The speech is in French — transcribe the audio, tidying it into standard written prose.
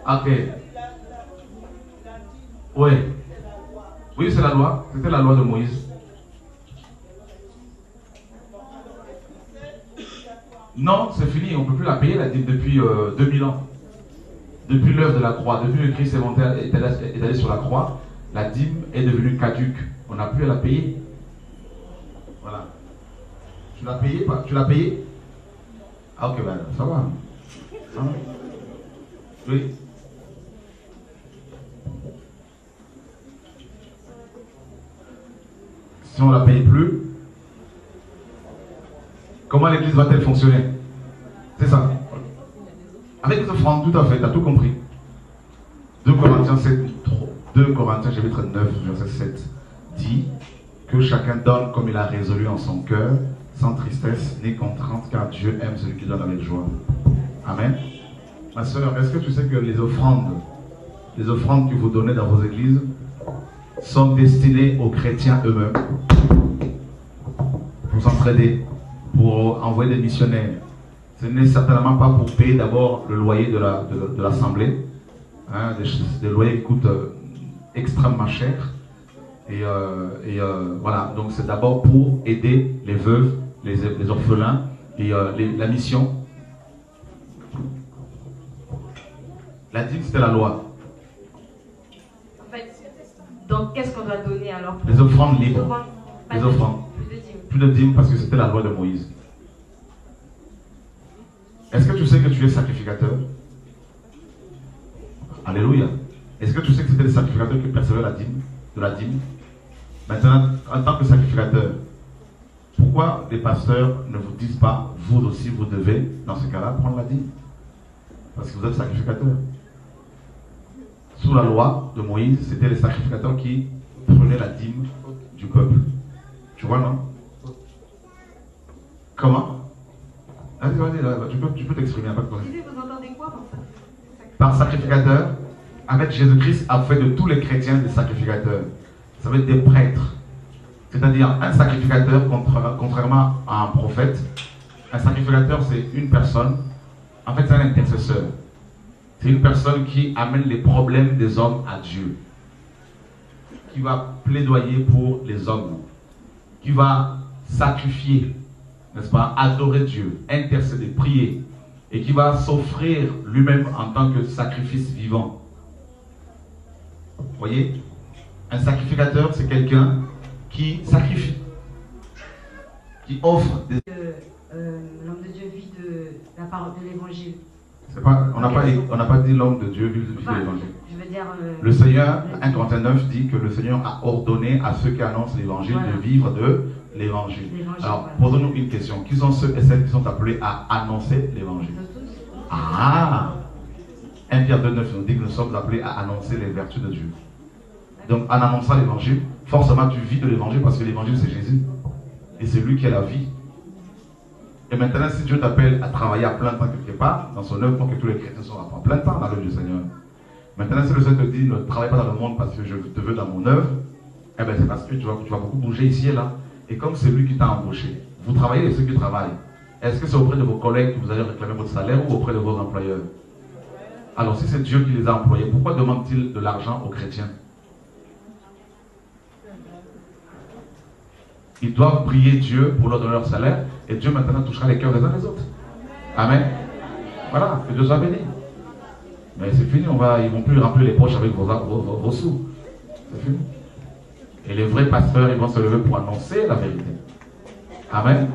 Ok. Oui. Oui, c'est la loi. C'était la loi de Moïse. Non, c'est fini. On ne peut plus la payer, la dîme, depuis 2000 ans. Depuis l'œuvre de la croix, depuis que Christ est allé sur la croix, la dîme est devenue caduque. On n'a plus à la payer. Voilà. Tu l'as payé pas? Tu l'as payé? Ah ok, ben ça va. Ça va. Oui. Si on ne la paye plus, comment l'église va-t-elle fonctionner? C'est ça. Avec les offrandes, tout à fait, tu as tout compris. 2 Corinthiens 7, 2 Corinthiens chapitre 9, verset 7 dit que chacun donne comme il a résolu en son cœur, sans tristesse ni contrainte, car Dieu aime celui qui donne avec joie. Amen. Ma soeur, est-ce que tu sais que les offrandes que vous donnez dans vos églises sont destinées aux chrétiens eux-mêmes, pour s'entraider, pour envoyer des missionnaires? Ce n'est certainement pas pour payer d'abord le loyer de l'assemblée, hein, des loyers qui coûtent extrêmement cher. Et voilà, donc c'est d'abord pour aider les veuves, les orphelins et la mission. La dîme, c'était la loi. En fait, donc qu'est-ce qu'on doit donner alors? Les offrandes libres. Les offrandes. Plus de dîme parce que c'était la loi de Moïse. Est-ce que tu sais que tu es sacrificateur? Alléluia. Est-ce que tu sais que c'était les sacrificateurs qui percevaient de la dîme? Maintenant, en tant que sacrificateur, pourquoi les pasteurs ne vous disent pas, vous aussi vous devez, dans ce cas-là, prendre la dîme? Parce que vous êtes sacrificateur. Sous la loi de Moïse, c'était les sacrificateurs qui prenaient la dîme du peuple. Tu vois, non? Comment? Vas-y, tu peux t'exprimer, pas de problème. Vous entendez quoi par ça? Par sacrificateur, avec Jésus-Christ a fait de tous les chrétiens des sacrificateurs. Ça veut dire des prêtres. C'est-à-dire un sacrificateur, contrairement à un prophète, un sacrificateur c'est une personne, en fait c'est un intercesseur. C'est une personne qui amène les problèmes des hommes à Dieu. Qui va plaidoyer pour les hommes. Qui va sacrifier, n'est-ce pas, adorer Dieu, intercéder, prier. Et qui va s'offrir lui-même en tant que sacrifice vivant. Vous voyez? Un sacrificateur, c'est quelqu'un qui sacrifie. Qui offre des... L'homme de Dieu vit de la parole de l'évangile. On n'a pas dit l'homme de Dieu vit de l'évangile. Je veux dire... le Seigneur, 1 Corinthiens 9 dit que le Seigneur a ordonné à ceux qui annoncent l'évangile de vivre de l'évangile. Alors, posons-nous une question. Qui sont ceux et celles qui sont appelés à annoncer l'évangile? Ah! 1 Pierre 2, 9 nous dit que nous sommes appelés à annoncer les vertus de Dieu. Donc, en annonçant l'évangile, forcément tu vis de l'évangile parce que l'évangile c'est Jésus. Et c'est lui qui est la vie. Et maintenant, si Dieu t'appelle à travailler à plein temps quelque part, dans son œuvre, pour que tous les chrétiens soient à plein temps dans l'œuvre du Seigneur. Maintenant, si le Seigneur te dit ne travaille pas dans le monde parce que je te veux dans mon œuvre, eh bien c'est parce que tu vas beaucoup bouger ici et là. Et comme c'est lui qui t'a embauché, vous travaillez avec ceux qui travaillent. Est-ce que c'est auprès de vos collègues que vous allez réclamer votre salaire ou auprès de vos employeurs? Alors si c'est Dieu qui les a employés, pourquoi demande-t-il de l'argent aux chrétiens? Ils doivent prier Dieu pour leur donner leur salaire et Dieu maintenant touchera les cœurs des uns des autres. Amen. Voilà, que Dieu soit béni. Mais c'est fini, ils ne vont plus remplir les poches avec vos sous. C'est fini. Et les vrais pasteurs, ils vont se lever pour annoncer la vérité. Amen.